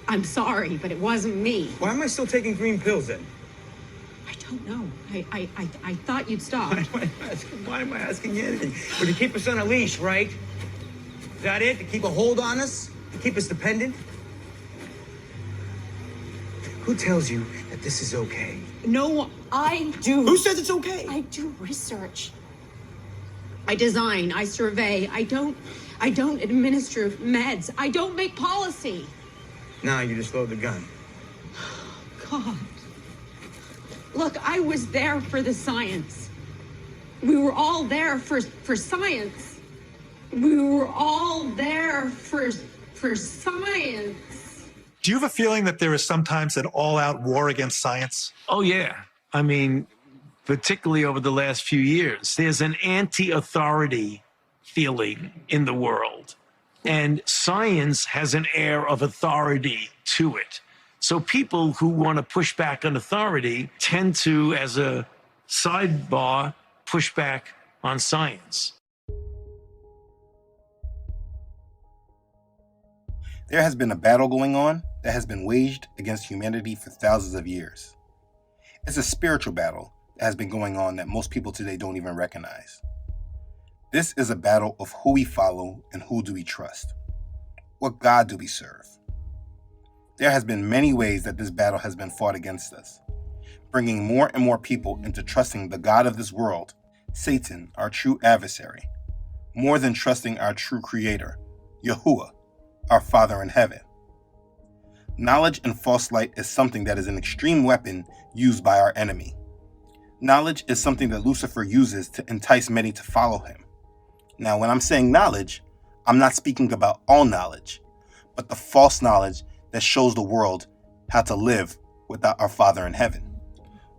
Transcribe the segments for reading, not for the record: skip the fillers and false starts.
I'm sorry, but it wasn't me. Why am I still taking green pills then? I don't know. I thought you'd stop. Why am I asking you anything? Well, to keep us on a leash, right? Is that it? To keep a hold on us? To keep us dependent? Who tells you that this is okay? No, I do. Who says it's okay? I do research. I design, I survey. I don't administer meds. I don't make policy. Now you just load the gun. God. Look, I was there for the science. We were all there for science. We were all there for science. Do you have a feeling that there is sometimes an all-out war against science? Oh, yeah. I mean, particularly over the last few years, there's an anti-authority feeling in the world. And science has an air of authority to it. So people who want to push back on authority tend to, as a sidebar, push back on science. There has been a battle going on that has been waged against humanity for thousands of years. It's a spiritual battle that has been going on that most people today don't even recognize. This is a battle of who we follow and who do we trust. What God do we serve? There has been many ways that this battle has been fought against us, bringing more and more people into trusting the God of this world, Satan, our true adversary, more than trusting our true creator, Yahuwah, our Father in heaven. Knowledge and false light is something that is an extreme weapon used by our enemy. Knowledge is something that Lucifer uses to entice many to follow him. Now, when I'm saying knowledge, I'm not speaking about all knowledge, but the false knowledge that shows the world how to live without our Father in heaven.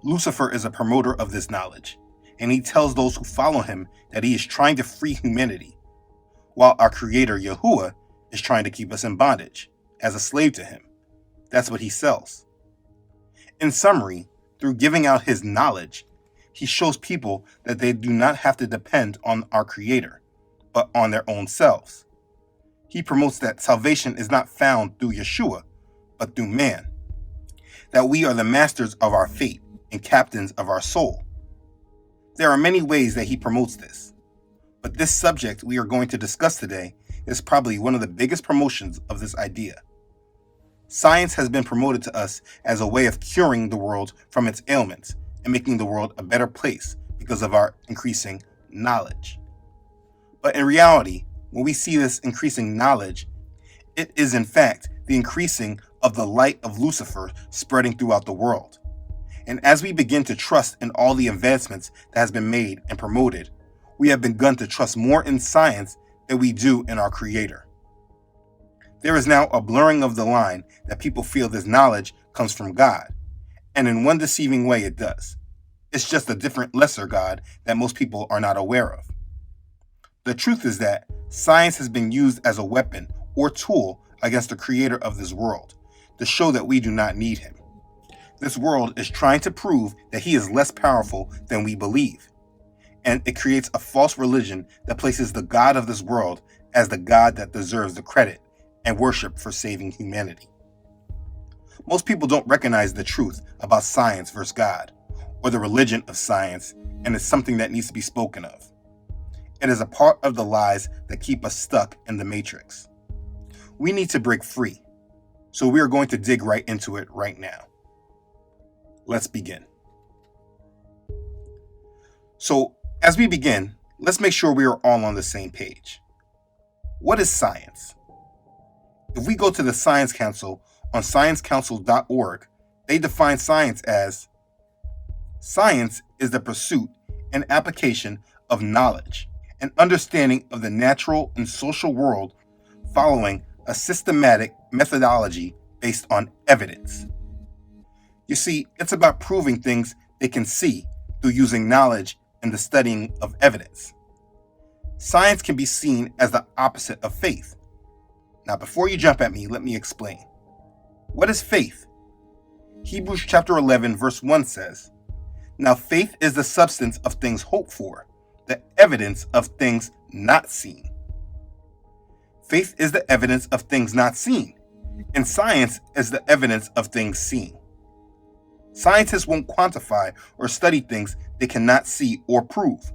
Lucifer is a promoter of this knowledge, and he tells those who follow him that he is trying to free humanity, while our Creator, Yahuwah, is trying to keep us in bondage, as a slave to him. That's what he sells. In summary, through giving out his knowledge, he shows people that they do not have to depend on our Creator, but on their own selves. He promotes that salvation is not found through Yeshua, but through man. That we are the masters of our fate and captains of our soul. There are many ways that he promotes this, but this subject we are going to discuss today is probably one of the biggest promotions of this idea. Science has been promoted to us as a way of curing the world from its ailments and making the world a better place because of our increasing knowledge. But in reality, when we see this increasing knowledge, it is in fact the increasing of the light of Lucifer spreading throughout the world. And as we begin to trust in all the advancements that has been made and promoted, we have begun to trust more in science than we do in our Creator. There is now a blurring of the line that people feel this knowledge comes from God, and in one deceiving way it does. It's just a different lesser God that most people are not aware of. The truth is that science has been used as a weapon or tool against the Creator of this world to show that we do not need him. This world is trying to prove that he is less powerful than we believe, and it creates a false religion that places the God of this world as the God that deserves the credit and worship for saving humanity. Most people don't recognize the truth about science versus God, or the religion of science, and it's something that needs to be spoken of. It is a part of the lies that keep us stuck in the matrix. We need to break free, so we are going to dig right into it right now. Let's begin. So, as we begin, let's make sure we are all on the same page. What is science? If we go to the Science Council on sciencecouncil.org, they define science as science is the pursuit and application of knowledge and understanding of the natural and social world following a systematic methodology based on evidence. You see, it's about proving things they can see through using knowledge and the studying of evidence. Science can be seen as the opposite of faith. Now, before you jump at me, let me explain. What is faith? Hebrews chapter 11, verse 1 says, "Now faith is the substance of things hoped for, the evidence of things not seen." Faith is the evidence of things not seen. And science is the evidence of things seen. Scientists won't quantify or study things they cannot see or prove.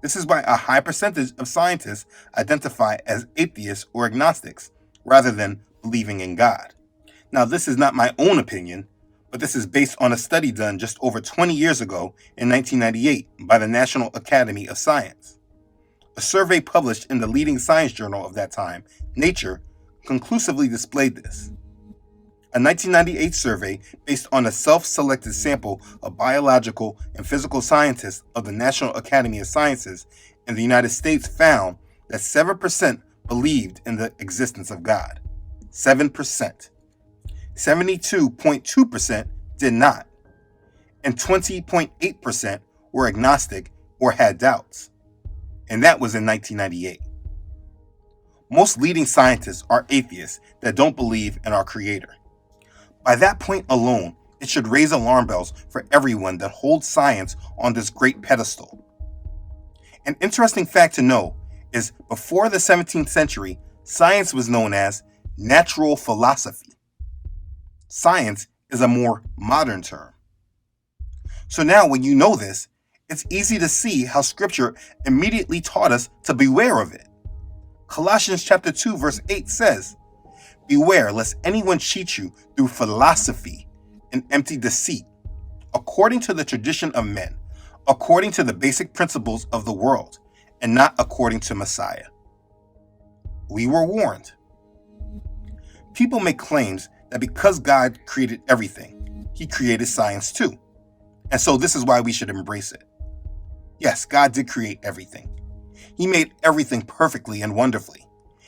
This is why a high percentage of scientists identify as atheists or agnostics rather than believing in God. Now, this is not my own opinion, but this is based on a study done just over 20 years ago in 1998 by the National Academy of Science. A survey published in the leading science journal of that time, Nature, conclusively displayed this. A 1998 survey based on a self-selected sample of biological and physical scientists of the National Academy of Sciences in the United States found that 7% believed in the existence of God. 7%. 72.2% did not. And 20.8% were agnostic or had doubts. And that was in 1998. Most leading scientists are atheists that don't believe in our Creator. By that point alone, it should raise alarm bells for everyone that holds science on this great pedestal. An interesting fact to know is before the 17th century, science was known as natural philosophy. Science is a more modern term. So now when you know this, it's easy to see how Scripture immediately taught us to beware of it. Colossians chapter 2 verse 8 says, "Beware lest anyone cheat you through philosophy and empty deceit, according to the tradition of men, according to the basic principles of the world, and not according to Messiah." We were warned. People make claims that because God created everything, He created science too. And so this is why we should embrace it. Yes, God did create everything. He made everything perfectly and wonderfully.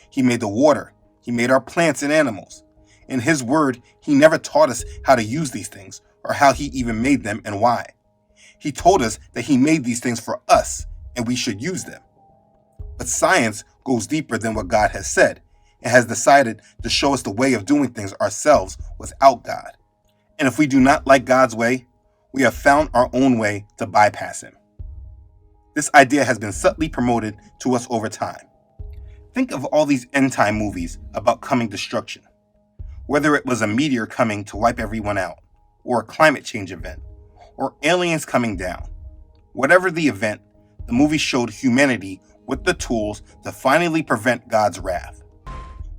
He made the water. He made our plants and animals. In His word, He never taught us how to use these things or how He even made them and why. He told us that He made these things for us and we should use them. But science goes deeper than what God has said and has decided to show us the way of doing things ourselves without God. And if we do not like God's way, we have found our own way to bypass Him. This idea has been subtly promoted to us over time. Think of all these end-time movies about coming destruction. Whether it was a meteor coming to wipe everyone out, or a climate change event, or aliens coming down. Whatever the event, the movie showed humanity with the tools to finally prevent God's wrath.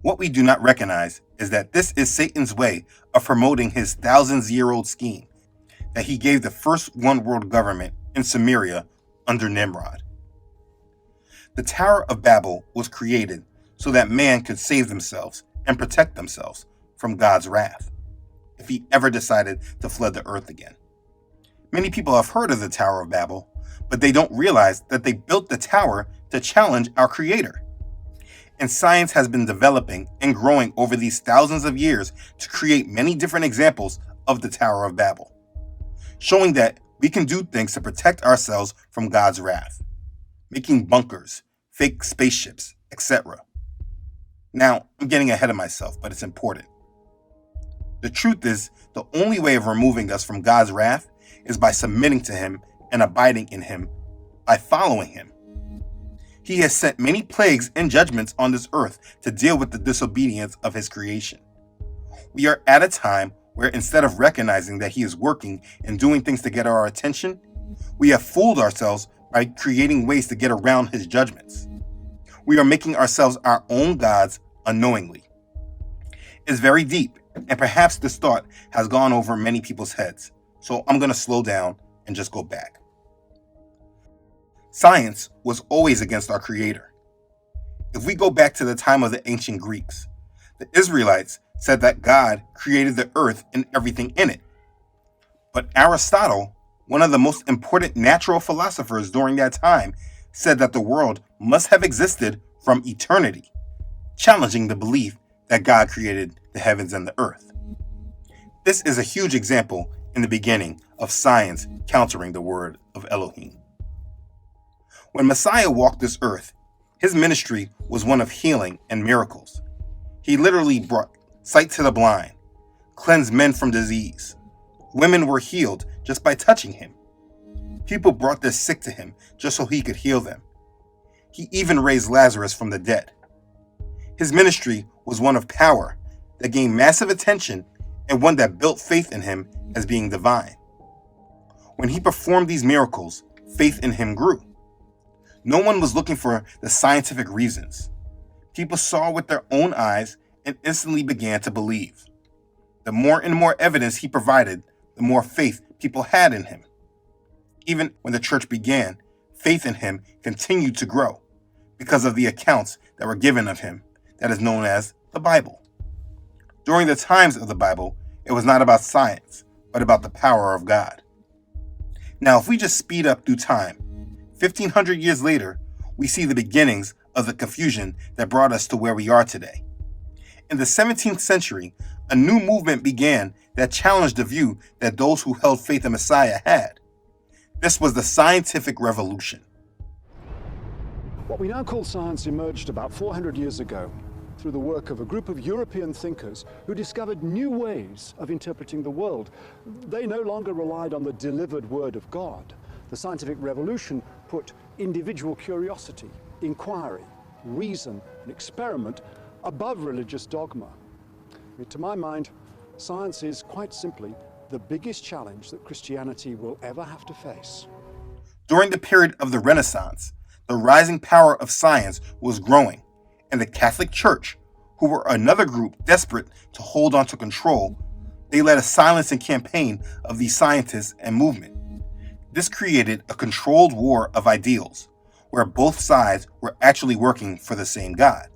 What we do not recognize is that this is Satan's way of promoting his thousands-year-old scheme that he gave the first one-world government in Samaria under Nimrod. The Tower of Babel was created so that man could save themselves and protect themselves from God's wrath if He ever decided to flood the earth again. Many people have heard of the Tower of Babel, but they don't realize that they built the tower to challenge our Creator. And science has been developing and growing over these thousands of years to create many different examples of the Tower of Babel, showing that we can do things to protect ourselves from God's wrath, making bunkers, fake spaceships, etc. Now, I'm getting ahead of myself, but it's important. The truth is, the only way of removing us from God's wrath is by submitting to Him and abiding in Him, by following Him. He has sent many plagues and judgments on this earth to deal with the disobedience of His creation. We are at a time where instead of recognizing that He is working and doing things to get our attention, we have fooled ourselves by creating ways to get around His judgments. We are making ourselves our own gods unknowingly. It's very deep, and perhaps this thought has gone over many people's heads, so I'm going to slow down and just go back. Science was always against our Creator. If we go back to the time of the ancient Greeks, the Israelites said that God created the earth and everything in it. But Aristotle, one of the most important natural philosophers during that time, said that the world must have existed from eternity, challenging the belief that God created the heavens and the earth. This is a huge example in the beginning of science countering the word of Elohim. When Messiah walked this earth, His ministry was one of healing and miracles. He literally brought sight to the blind, cleansed men from disease. Women were healed just by touching Him. People brought their sick to Him just so He could heal them. He even raised Lazarus from the dead. His ministry was one of power, that gained massive attention and one that built faith in him as being divine. When he performed these miracles, faith in him grew. No one was looking for the scientific reasons. People saw with their own eyes and instantly began to believe. The more and more evidence he provided, the more faith people had in him. Even when the church began, faith in him continued to grow because of the accounts that were given of him, that is known as the Bible. During the times of the Bible, it was not about science, but about the power of God. Now, if we just speed up through time, 1,500 years later, we see the beginnings of the confusion that brought us to where we are today. In the 17th century, a new movement began that challenged the view that those who held faith in Messiah had. This was the scientific revolution. What we now call science emerged about 400 years ago through the work of a group of European thinkers who discovered new ways of interpreting the world. They no longer relied on the delivered word of God. The scientific revolution put individual curiosity, inquiry, reason, and experiment above religious dogma. To my mind, science is quite simply the biggest challenge that Christianity will ever have to face. During the period of the Renaissance, the rising power of science was growing, and the Catholic Church, who were another group desperate to hold on to control, they led a silencing campaign of these scientists and movement. This created a controlled war of ideals, where both sides were actually working for the same God,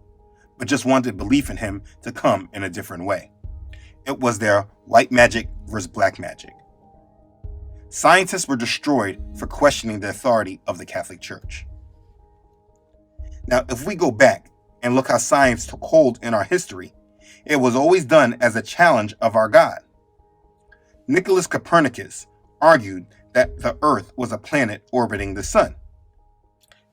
but just wanted belief in him to come in a different way. It was their white magic versus black magic. Scientists were destroyed for questioning the authority of the Catholic Church. Now, if we go back and look how science took hold in our history, it was always done as a challenge of our God. Nicholas Copernicus argued that the Earth was a planet orbiting the sun.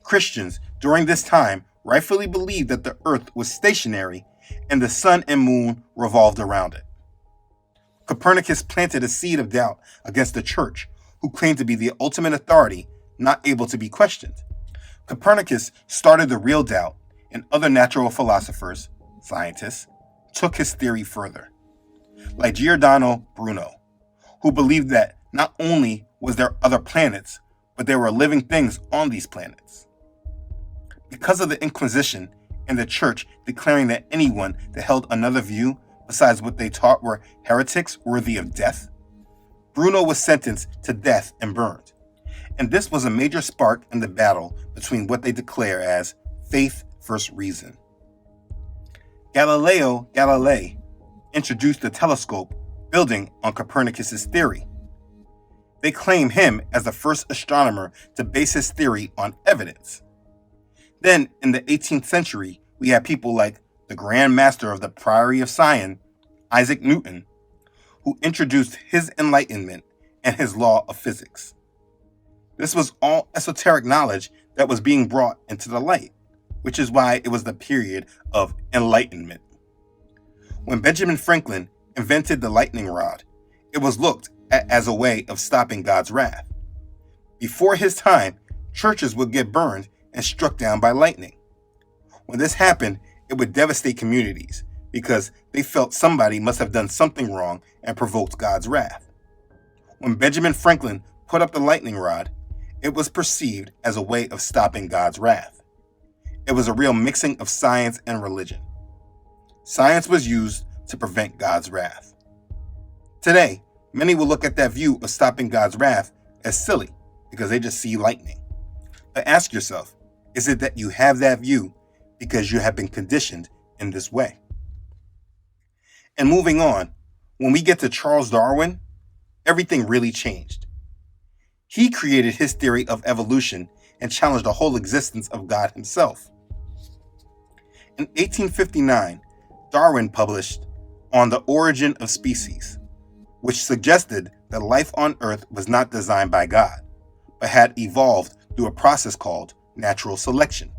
Christians during this time rightfully believed that the Earth was stationary and the sun and moon revolved around it. Copernicus planted a seed of doubt against the church, who claimed to be the ultimate authority, not able to be questioned. Copernicus started the real doubt, and other natural philosophers, scientists, took his theory further. Like Giordano Bruno, who believed that not only was there other planets, but there were living things on these planets. Because of the Inquisition and the church declaring that anyone that held another view besides what they taught were heretics worthy of death, Bruno was sentenced to death and burned. And this was a major spark in the battle between what they declare as faith versus reason. Galileo Galilei introduced the telescope, building on Copernicus's theory. They claim him as the first astronomer to base his theory on evidence. Then, in the 18th century, we had people like the Grand Master of the Priory of Sion, Isaac Newton, who introduced his enlightenment and his law of physics. This was all esoteric knowledge that was being brought into the light, which is why it was the period of enlightenment. When Benjamin Franklin invented the lightning rod, it was looked at as a way of stopping God's wrath. Before his time, churches would get burned and struck down by lightning. When this happened, it would devastate communities because they felt somebody must have done something wrong and provoked God's wrath. When Benjamin Franklin put up the lightning rod, it was perceived as a way of stopping God's wrath. It was a real mixing of science and religion. Science was used to prevent God's wrath. Today, many will look at that view of stopping God's wrath as silly because they just see lightning. But ask yourself, is it that you have that view because you have been conditioned in this way? And moving on, when we get to Charles Darwin, everything really changed. He created his theory of evolution and challenged the whole existence of God himself. In 1859, Darwin published On the Origin of Species, which suggested that life on Earth was not designed by God, but had evolved through a process called natural selection.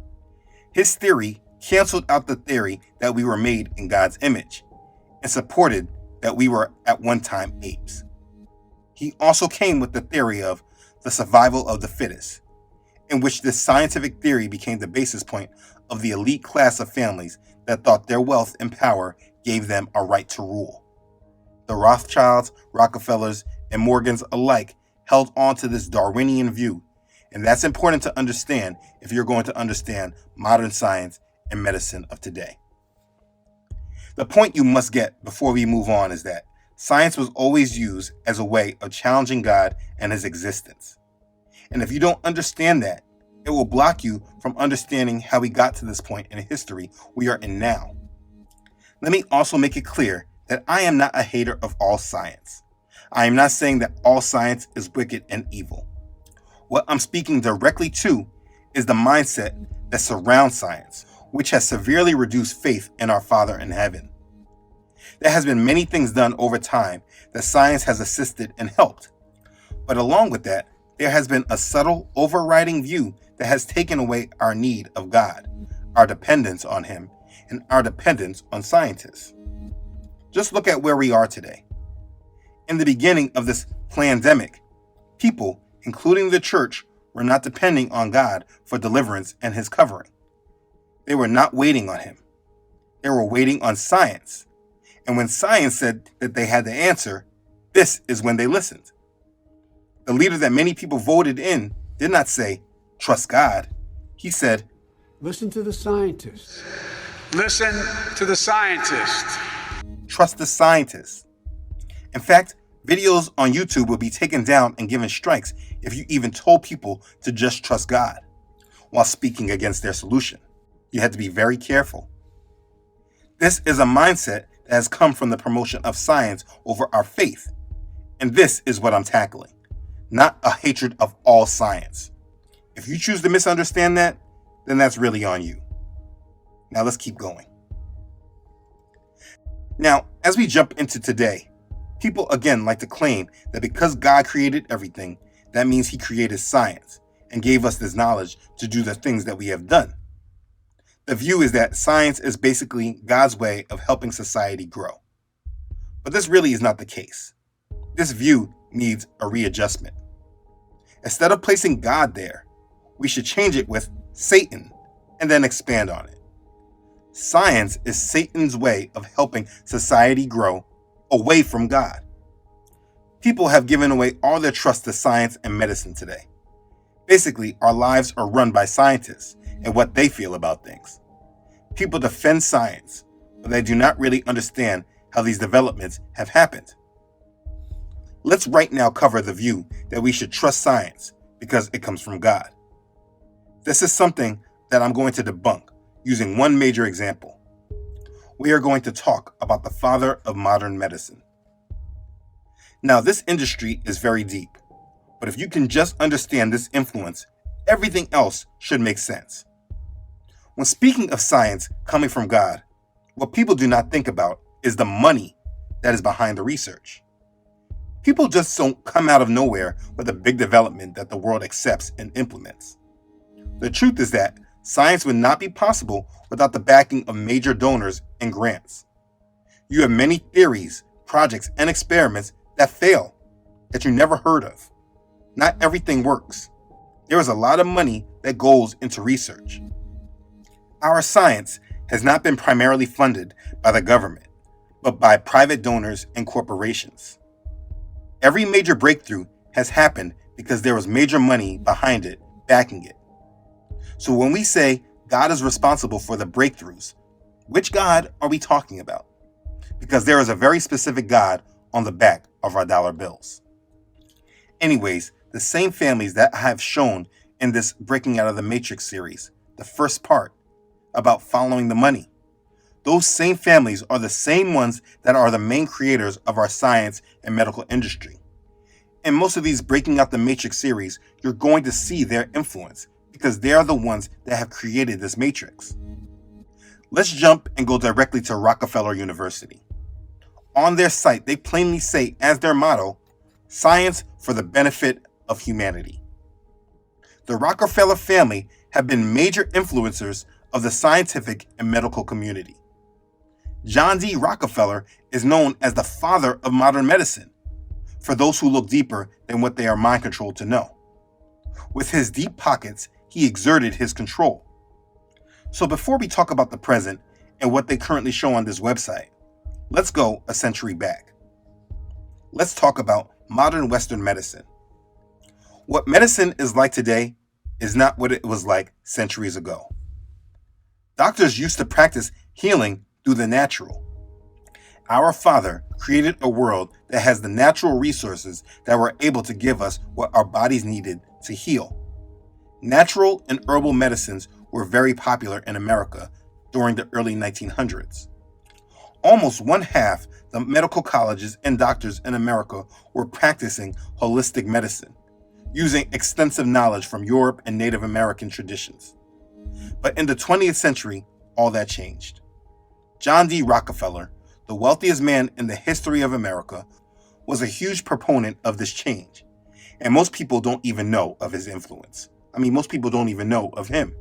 His theory canceled out the theory that we were made in God's image and supported that we were at one time apes. He also came with the theory of the survival of the fittest, in which this scientific theory became the basis point of the elite class of families that thought their wealth and power gave them a right to rule. The Rothschilds, Rockefellers, and Morgans alike held on to this Darwinian view, and that's important to understand if you're going to understand modern science and medicine of today. The point you must get before we move on is that science was always used as a way of challenging God and his existence. And if you don't understand that, it will block you from understanding how we got to this point in history we are in now. Let me also make it clear that I am not a hater of all science. I am not saying that all science is wicked and evil. What I'm speaking directly to is the mindset that surrounds science, which has severely reduced faith in our Father in heaven. There has been many things done over time that science has assisted and helped. But along with that, there has been a subtle overriding view that has taken away our need of God, our dependence on him, and our dependence on scientists. Just look at where we are today. In the beginning of this pandemic, people, including the church, were not depending on God for deliverance and his covering. They were not waiting on him. They were waiting on science. And when science said that they had the answer, this is when they listened. The leader that many people voted in did not say, trust God. He said, Listen to the scientists. Listen to the scientists. Trust the scientists. In fact, videos on YouTube would be taken down and given strikes if you even told people to just trust God while speaking against their solution. You had to be very careful. This is a mindset that has come from the promotion of science over our faith. And this is what I'm tackling, not a hatred of all science. If you choose to misunderstand that, then that's really on you. Now let's keep going. Now, as we jump into today, people again like to claim that because God created everything, that means he created science and gave us this knowledge to do the things that we have done. The view is that science is basically God's way of helping society grow. But this really is not the case. This view needs a readjustment. Instead of placing God there, we should change it with Satan and then expand on it. Science is Satan's way of helping society grow away from God. People have given away all their trust to science and medicine today. Basically, our lives are run by scientists and what they feel about things. People defend science, but they do not really understand how these developments have happened. Let's right now cover the view that we should trust science because it comes from God. This is something that I'm going to debunk using one major example. We are going to talk about the father of modern medicine. Now, this industry is very deep, but if you can just understand this influence, everything else should make sense. When speaking of science coming from God, what people do not think about is the money that is behind the research. People just don't come out of nowhere with a big development that the world accepts and implements. The truth is that science would not be possible without the backing of major donors and grants. You have many theories, projects, and experiments that fail, that you never heard of. Not everything works. There is a lot of money that goes into research. Our science has not been primarily funded by the government, but by private donors and corporations. Every major breakthrough has happened because there was major money behind it, backing it. So when we say God is responsible for the breakthroughs, which God are we talking about? Because there is a very specific God on the back of our dollar bills. Anyways, the same families that I have shown in this Breaking Out of the Matrix series, the first part about following the money, those same families are the same ones that are the main creators of our science and medical industry. In most of these Breaking Out the Matrix series, you're going to see their influence because they are the ones that have created this matrix. Let's jump and go directly to Rockefeller University. On their site, they plainly say as their motto, science for the benefit of humanity. The Rockefeller family have been major influencers of the scientific and medical community. John D. Rockefeller is known as the father of modern medicine, for those who look deeper than what they are mind-controlled to know. With his deep pockets, he exerted his control. So before we talk about the present and what they currently show on this website, Let's go a century back. Let's talk about modern Western medicine. What medicine is like today is not what it was like centuries ago. Doctors used to practice healing through the natural. Our Father created a world that has the natural resources that were able to give us what our bodies needed to heal. Natural and herbal medicines were very popular in America during the early 1900s. Almost one half the medical colleges and doctors in America were practicing holistic medicine, using extensive knowledge from Europe and Native American traditions. But in the 20th century, all that changed. John D. Rockefeller, the wealthiest man in the history of America, was a huge proponent of this change, and most people don't even know of his influence. Most people don't even know of him.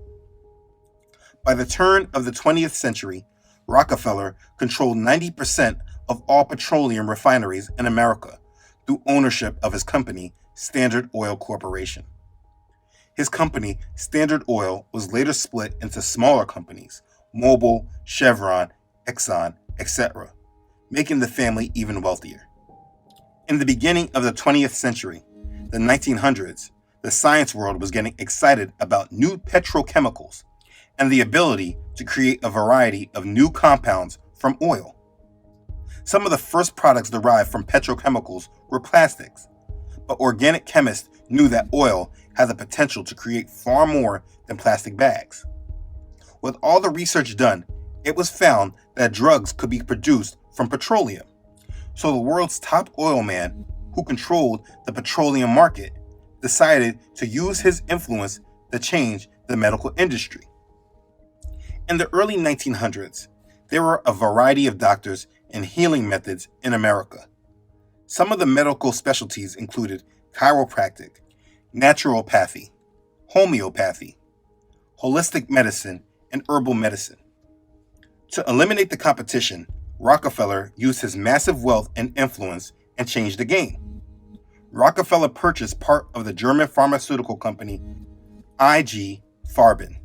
By the turn of the 20th century, Rockefeller controlled 90% of all petroleum refineries in America through ownership of his company, Standard Oil Corporation. His company, Standard Oil, was later split into smaller companies, Mobil, Chevron, Exxon, etc., making the family even wealthier. In the beginning of the 20th century, the 1900s, the science world was getting excited about new petrochemicals and the ability to create a variety of new compounds from oil. Some of the first products derived from petrochemicals were plastics, but organic chemists knew that oil had the potential to create far more than plastic bags. With all the research done, it was found that drugs could be produced from petroleum. So the world's top oil man, who controlled the petroleum market, decided to use his influence to change the medical industry. In the early 1900s, there were a variety of doctors and healing methods in America. Some of the medical specialties included chiropractic, naturopathy, homeopathy, holistic medicine, and herbal medicine. To eliminate the competition, Rockefeller used his massive wealth and influence and changed the game. Rockefeller purchased part of the German pharmaceutical company IG Farben.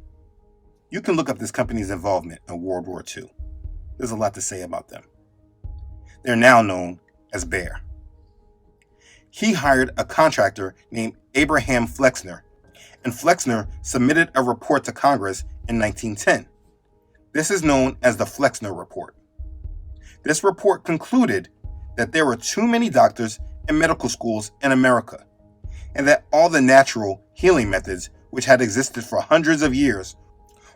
You can look up this company's involvement in World War II. There's a lot to say about them. They're now known as Bayer. He hired a contractor named Abraham Flexner, and Flexner submitted a report to Congress in 1910. This is known as the Flexner Report. This report concluded that there were too many doctors and medical schools in America, and that all the natural healing methods which had existed for hundreds of years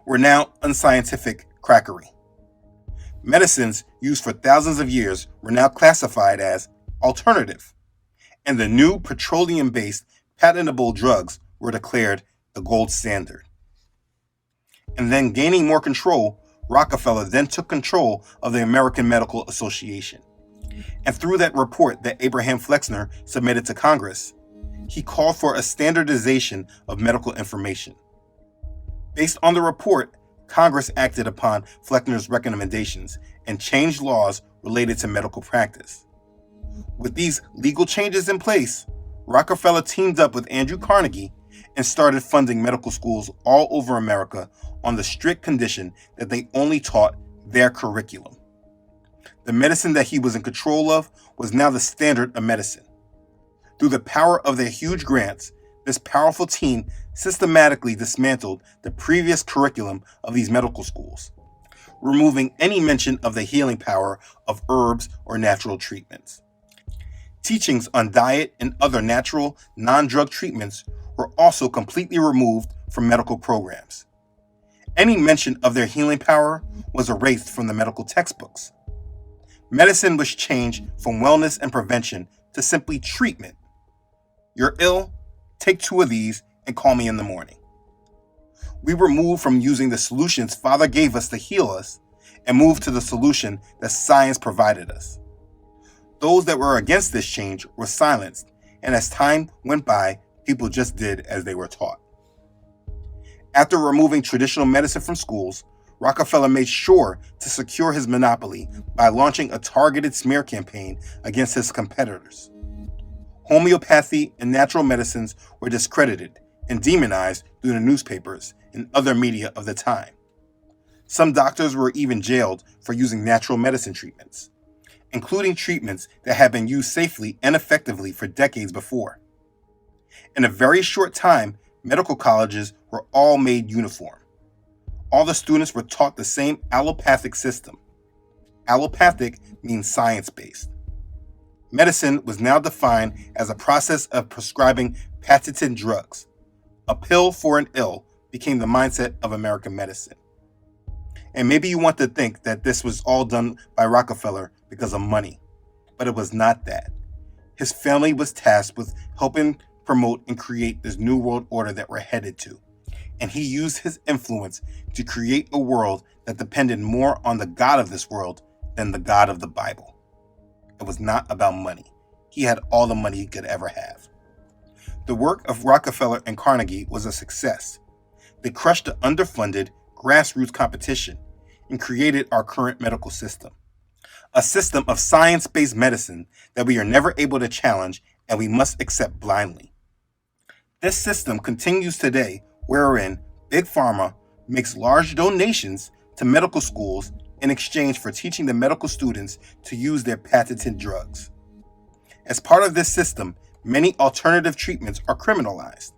were now unscientific quackery. Medicines used for thousands of years were now classified as alternative, and the new petroleum-based patentable drugs were declared the gold standard. And then, gaining more control, Rockefeller then took control of the American Medical Association. And through that report that Abraham Flexner submitted to Congress, he called for a standardization of medical information. Based on the report, Congress acted upon Flexner's recommendations and changed laws related to medical practice. With these legal changes in place, Rockefeller teamed up with Andrew Carnegie and started funding medical schools all over America on the strict condition that they only taught their curriculum. The medicine that he was in control of was now the standard of medicine. Through the power of their huge grants, this powerful team systematically dismantled the previous curriculum of these medical schools, removing any mention of the healing power of herbs or natural treatments. Teachings on diet and other natural, non-drug treatments were also completely removed from medical programs. Any mention of their healing power was erased from the medical textbooks. Medicine was changed from wellness and prevention to simply treatment. You're ill? Take 2 of these and call me in the morning. We were moved from using the solutions Father gave us to heal us and moved to the solution that science provided us. Those that were against this change were silenced, and as time went by, people just did as they were taught. After removing traditional medicine from schools, Rockefeller made sure to secure his monopoly by launching a targeted smear campaign against his competitors. Homeopathy and natural medicines were discredited and demonized through the newspapers and other media of the time. Some doctors were even jailed for using natural medicine treatments. including treatments that had been used safely and effectively for decades before. In a very short time, medical colleges were all made uniform. All the students were taught the same allopathic system. Allopathic means science-based. Medicine was now defined as a process of prescribing patented drugs. A pill for an ill became the mindset of American medicine. And maybe you want to think that this was all done by Rockefeller because of money, but it was not that. His family was tasked with helping promote and create this new world order that we're headed to. And he used his influence to create a world that depended more on the God of this world than the God of the Bible. It was not about money. He had all the money he could ever have. The work of Rockefeller and Carnegie was a success. They crushed the underfunded grassroots competition and created our current medical system. A system of science-based medicine that we are never able to challenge and we must accept blindly. This system continues today, wherein Big Pharma makes large donations to medical schools in exchange for teaching the medical students to use their patented drugs. As part of this system, many alternative treatments are criminalized.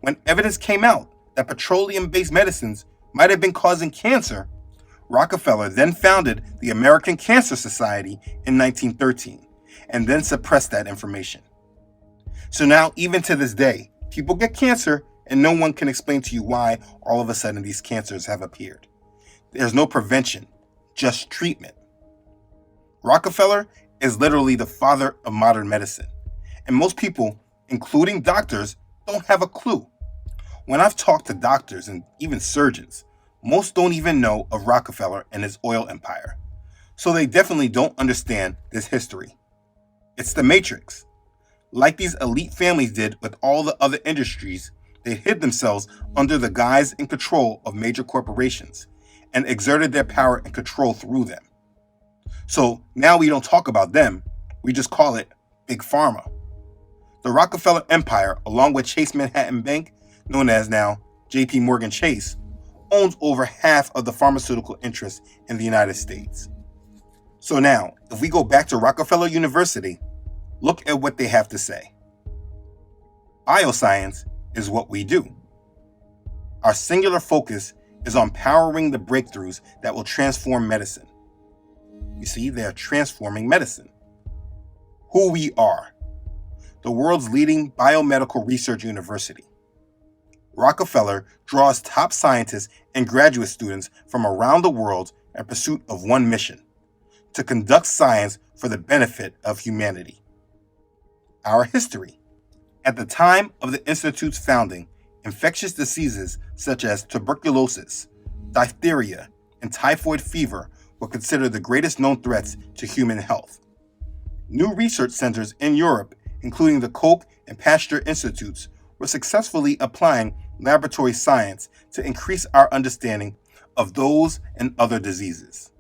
When evidence came out that petroleum-based medicines might have been causing cancer, Rockefeller then founded the American Cancer Society in 1913 and then suppressed that information. So now, even to this day, people get cancer and no one can explain to you why all of a sudden these cancers have appeared. There's no prevention, just treatment. Rockefeller is literally the father of modern medicine, and most people, including doctors, don't have a clue. When I've talked to doctors and even surgeons, most don't even know of Rockefeller and his oil empire, so they definitely don't understand this history. It's the Matrix. Like these elite families did with all the other industries, they hid themselves under the guise and control of major corporations and exerted their power and control through them. So now we don't talk about them, we just call it Big Pharma. The Rockefeller Empire, along with Chase Manhattan Bank, known as now JP Morgan Chase, owns over half of the pharmaceutical interests in the United States. So now, if we go back to Rockefeller University, look at what they have to say. Bioscience is what we do. Our singular focus is on powering the breakthroughs that will transform medicine. You see, they are transforming medicine. Who we are. The world's leading biomedical research university. Rockefeller draws top scientists and graduate students from around the world in pursuit of one mission: to conduct science for the benefit of humanity. Our history. At the time of the Institute's founding, infectious diseases such as tuberculosis, diphtheria, and typhoid fever were considered the greatest known threats to human health. New research centers in Europe, including the Koch and Pasteur Institutes, were successfully applying laboratory science to increase our understanding of those and other diseases.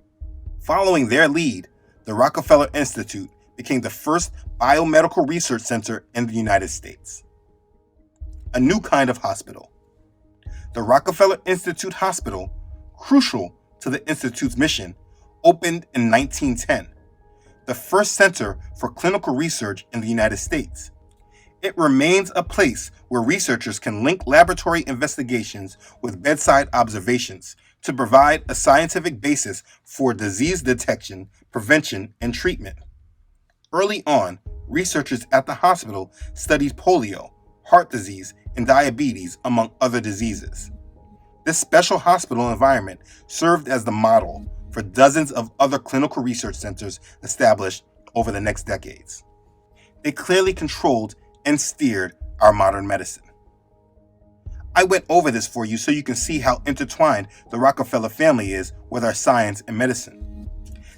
Following their lead, the Rockefeller Institute became the first biomedical research center in the United States. A new kind of hospital. The Rockefeller Institute Hospital, crucial to the Institute's mission, opened in 1910, the first center for clinical research in the United States. It remains a place where researchers can link laboratory investigations with bedside observations to provide a scientific basis for disease detection, prevention, and treatment. Early on, researchers at the hospital studied polio, heart disease, and diabetes, among other diseases. This special hospital environment served as the model for dozens of other clinical research centers established over the next decades. They clearly controlled and steered our modern medicine. I went over this for you so you can see how intertwined the Rockefeller family is with our science and medicine.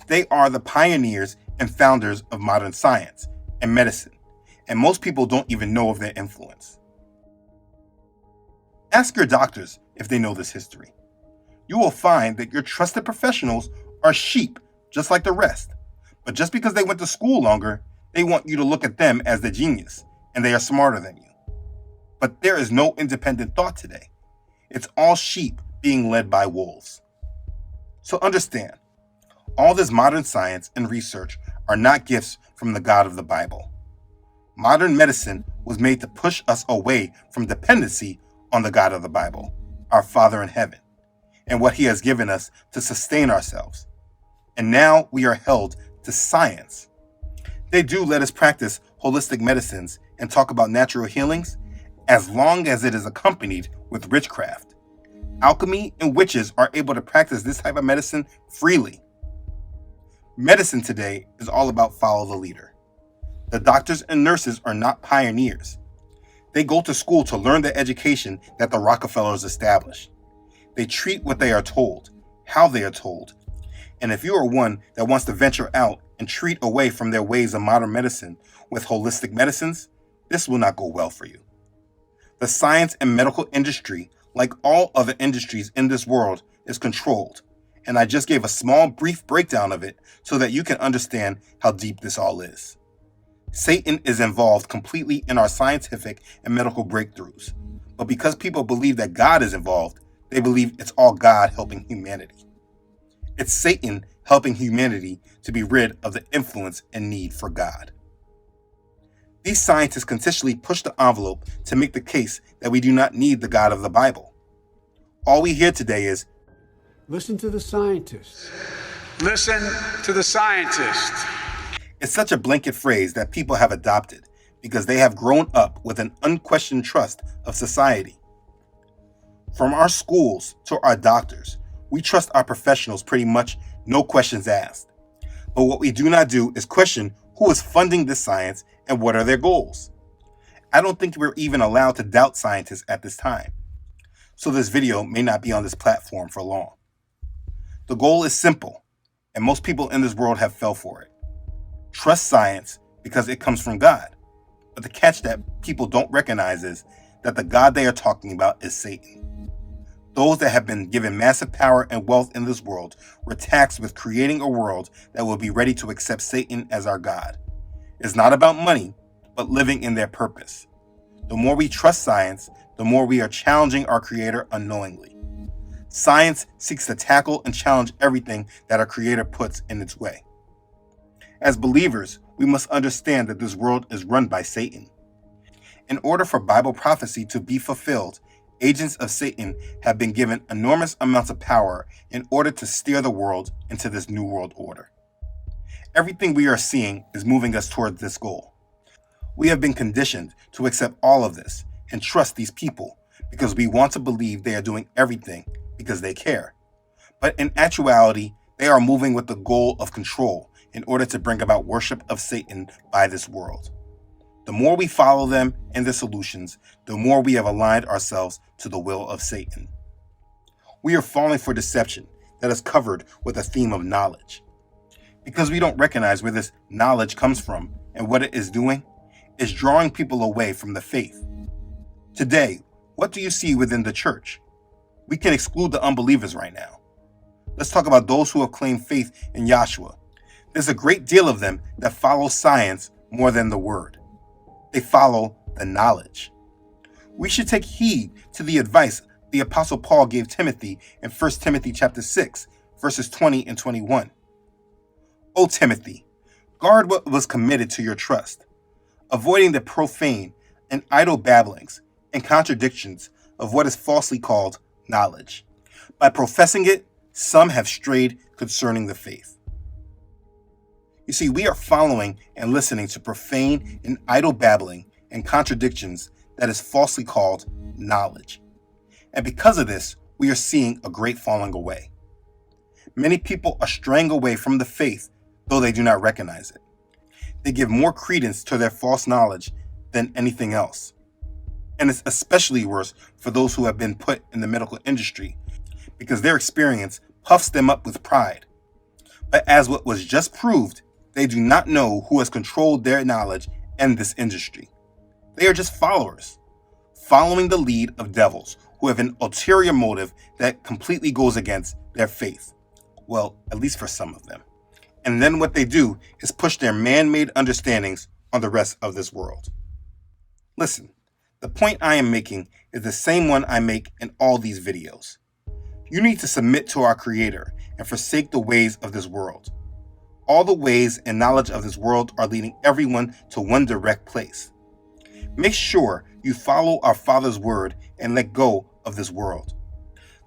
They are the pioneers and founders of modern science and medicine, and most people don't even know of their influence. Ask your doctors if they know this history. You will find that your trusted professionals are sheep just like the rest, but just because they went to school longer, they want you to look at them as the genius, and they are smarter than you. But there is no independent thought today. It's all sheep being led by wolves. So understand, all this modern science and research are not gifts from the God of the Bible. Modern medicine was made to push us away from dependency on the God of the Bible, our Father in heaven, and what he has given us to sustain ourselves. And now we are held to science. They do let us practice holistic medicines and talk about natural healings as long as it is accompanied with witchcraft. Alchemy and witches are able to practice this type of medicine freely. Medicine today is all about follow the leader. The doctors and nurses are not pioneers. They go to school to learn the education that the Rockefellers established. They treat what they are told, how they are told. And if you are one that wants to venture out and treat away from their ways of modern medicine with holistic medicines, this will not go well for you. The science and medical industry, like all other industries in this world, is controlled. And I just gave a small, brief breakdown of it so that you can understand how deep this all is. Satan is involved completely in our scientific and medical breakthroughs. But because people believe that God is involved, they believe it's all God helping humanity. It's Satan helping humanity to be rid of the influence and need for God. These scientists continually push the envelope to make the case that we do not need the God of the Bible. All we hear today is, Listen to the scientists. Listen to the scientists. it's such a blanket phrase that people have adopted because they have grown up with an unquestioned trust of society. From our schools to our doctors, we trust our professionals pretty much, no questions asked. But what we do not do is question who is funding this science and what are their goals. I don't think we're even allowed to doubt scientists at this time. So this video may not be on this platform for long. The goal is simple, and most people in this world have fell for it. Trust science because it comes from God. But the catch that people don't recognize is that the God they are talking about is Satan. Those that have been given massive power and wealth in this world were tasked with creating a world that will be ready to accept Satan as our God. It's not about money, but living in their purpose. The more we trust science, the more we are challenging our Creator unknowingly. Science seeks to tackle and challenge everything that our Creator puts in its way. As believers, we must understand that this world is run by Satan. In order for Bible prophecy to be fulfilled, agents of Satan have been given enormous amounts of power in order to steer the world into this new world order. Everything we are seeing is moving us towards this goal. We have been conditioned to accept all of this and trust these people because we want to believe they are doing everything because they care. But in actuality, they are moving with the goal of control in order to bring about worship of Satan by this world. The more we follow them and their solutions, the more we have aligned ourselves to the will of Satan. We are falling for deception that is covered with a theme of knowledge. Because we don't recognize where this knowledge comes from and what it is doing, it's drawing people away from the faith. Today, what do you see within the church? We can exclude the unbelievers right now. Let's talk about those who have claimed faith in Yahshua. There's a great deal of them that follow science more than the word. They follow the knowledge. We should take heed to the advice the Apostle Paul gave Timothy in 1 Timothy chapter 6, verses 20 and 21. O Timothy, guard what was committed to your trust, avoiding the profane and idle babblings and contradictions of what is falsely called knowledge. By professing it, some have strayed concerning the faith. You see, we are following and listening to profane and idle babbling and contradictions that is falsely called knowledge. And because of this, we are seeing a great falling away. Many people are straying away from the faith, though they do not recognize it. They give more credence to their false knowledge than anything else. And it's especially worse for those who have been put in the medical industry, because their experience puffs them up with pride. But as what was just proved, they do not know who has controlled their knowledge and this industry. They are just followers, following the lead of devils who have an ulterior motive that completely goes against their faith. Well, at least for some of them. And then what they do is push their man-made understandings on the rest of this world. Listen, the point I am making is the same one I make in all these videos. You need to submit to our Creator and forsake the ways of this world. All the ways and knowledge of this world are leading everyone to one direct place. Make sure you follow our Father's word and let go of this world.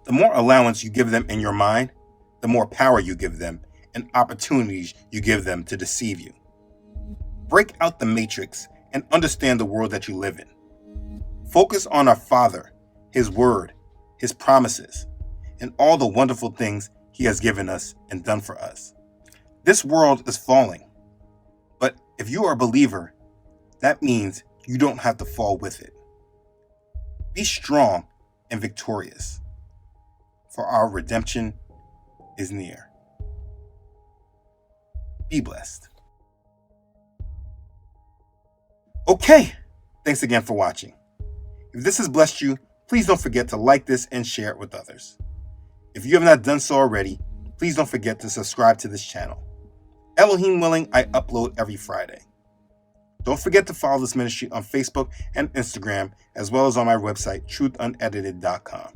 The more allowance you give them in your mind, the more power you give them and opportunities you give them to deceive you. Break out the matrix and understand the world that you live in. Focus on our Father, His word, His promises, and all the wonderful things He has given us and done for us. This world is falling, but if you are a believer, that means you don't have to fall with it. Be strong and victorious, for our redemption is near. Be blessed. Okay, thanks again for watching. If this has blessed you, please don't forget to like this and share it with others. If you have not done so already, please don't forget to subscribe to this channel. Elohim willing, I upload every Friday. Don't forget to follow this ministry on Facebook and Instagram, as well as on my website, Truthunedited.com.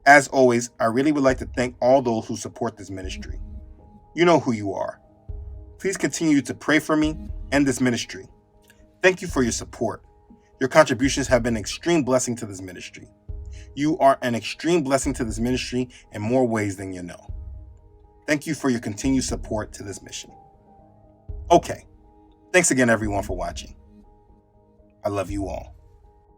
As always, I really would like to thank all those who support this ministry. You know who you are. Please continue to pray for me and this ministry. Thank you for your support. Your contributions have been an extreme blessing to this ministry. You are an extreme blessing to this ministry in more ways than you know. Thank you for your continued support to this mission. Okay, thanks again everyone for watching. I love you all.